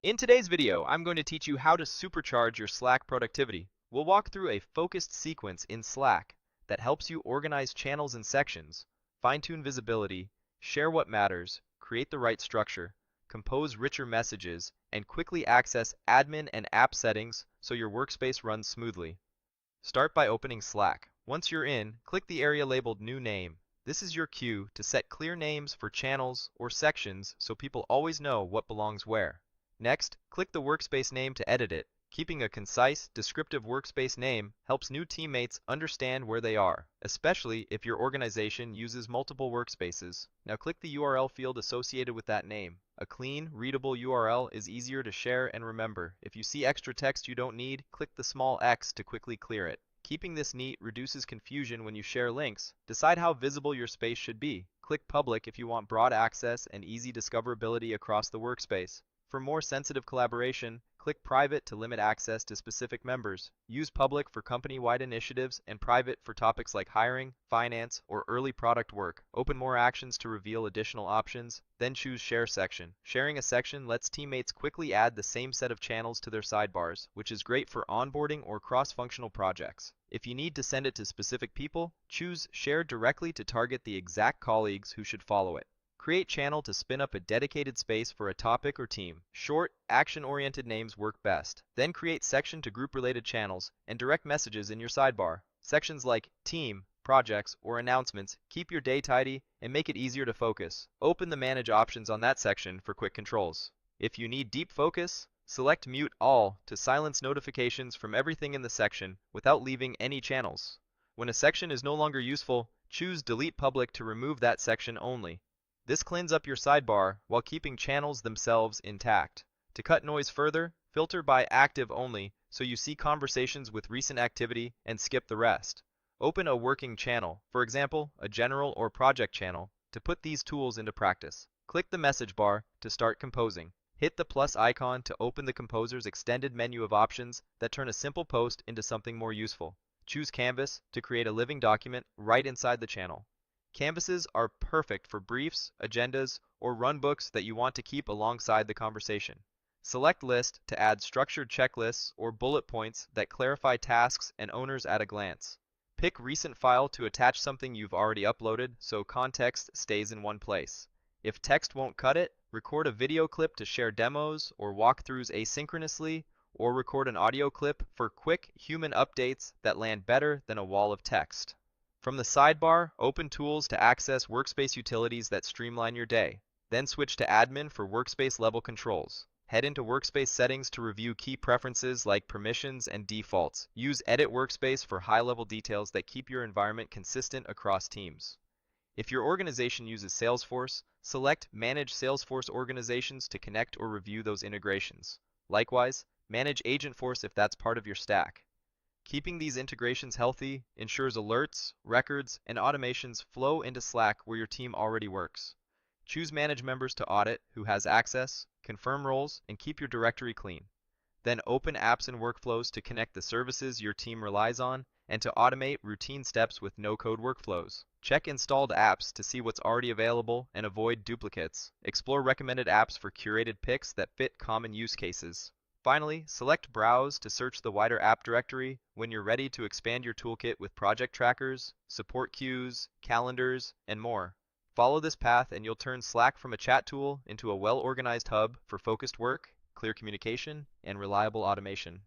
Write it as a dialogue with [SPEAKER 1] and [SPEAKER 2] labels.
[SPEAKER 1] In today's video, I'm going to teach you how to supercharge your Slack productivity. We'll walk through a focused sequence in Slack that helps you organize channels and sections, fine-tune visibility, share what matters, create the right structure, compose richer messages, and quickly access admin and app settings so your workspace runs smoothly. Start by opening Slack. Once you're in, click the area labeled New Name. This is your cue to set clear names for channels or sections so people always know what belongs where. Next, click the workspace name to edit it. Keeping a concise, descriptive workspace name helps new teammates understand where they are, especially if your organization uses multiple workspaces. Now click the URL field associated with that name. A clean, readable URL is easier to share and remember. If you see extra text you don't need, click the small X to quickly clear it. Keeping this neat reduces confusion when you share links. Decide how visible your space should be. Click Public if you want broad access and easy discoverability across the workspace. For more sensitive collaboration, click Private to limit access to specific members. Use Public for company-wide initiatives and Private for topics like hiring, finance, or early product work. Open more actions to reveal additional options, then choose Share Section. Sharing a section lets teammates quickly add the same set of channels to their sidebars, which is great for onboarding or cross-functional projects. If you need to send it to specific people, choose Share Directly to target the exact colleagues who should follow it. Create channel to spin up a dedicated space for a topic or team. Short, action-oriented names work best. Then create section to group related channels and direct messages in your sidebar. Sections like team, projects, or announcements keep your day tidy and make it easier to focus. Open the manage options on that section for quick controls. If you need deep focus, select mute all to silence notifications from everything in the section without leaving any channels. When a section is no longer useful, choose delete public to remove that section only. This cleans up your sidebar while keeping channels themselves intact. To cut noise further, filter by active only so you see conversations with recent activity and skip the rest. Open a working channel, for example, a general or project channel, to put these tools into practice. Click the message bar to start composing. Hit the plus icon to open the composer's extended menu of options that turn a simple post into something more useful. Choose Canvas to create a living document right inside the channel. Canvases are perfect for briefs, agendas, or runbooks that you want to keep alongside the conversation. Select List to add structured checklists or bullet points that clarify tasks and owners at a glance. Pick Recent File to attach something you've already uploaded so context stays in one place. If text won't cut it, record a video clip to share demos or walkthroughs asynchronously, or record an audio clip for quick human updates that land better than a wall of text. From the sidebar, open Tools to access workspace utilities that streamline your day. Then switch to Admin for workspace level controls. Head into Workspace Settings to review key preferences like permissions and defaults. Use Edit Workspace for high-level details that keep your environment consistent across teams. If your organization uses Salesforce, select Manage Salesforce Organizations to connect or review those integrations. Likewise, manage Agentforce if that's part of your stack. Keeping these integrations healthy ensures alerts, records, and automations flow into Slack where your team already works. Choose Manage Members to audit who has access, confirm roles, and keep your directory clean. Then open Apps and Workflows to connect the services your team relies on and to automate routine steps with no-code workflows. Check installed apps to see what's already available and avoid duplicates. Explore recommended apps for curated picks that fit common use cases. Finally, select Browse to search the wider app directory when you're ready to expand your toolkit with project trackers, support queues, calendars, and more. Follow this path and you'll turn Slack from a chat tool into a well-organized hub for focused work, clear communication, and reliable automation.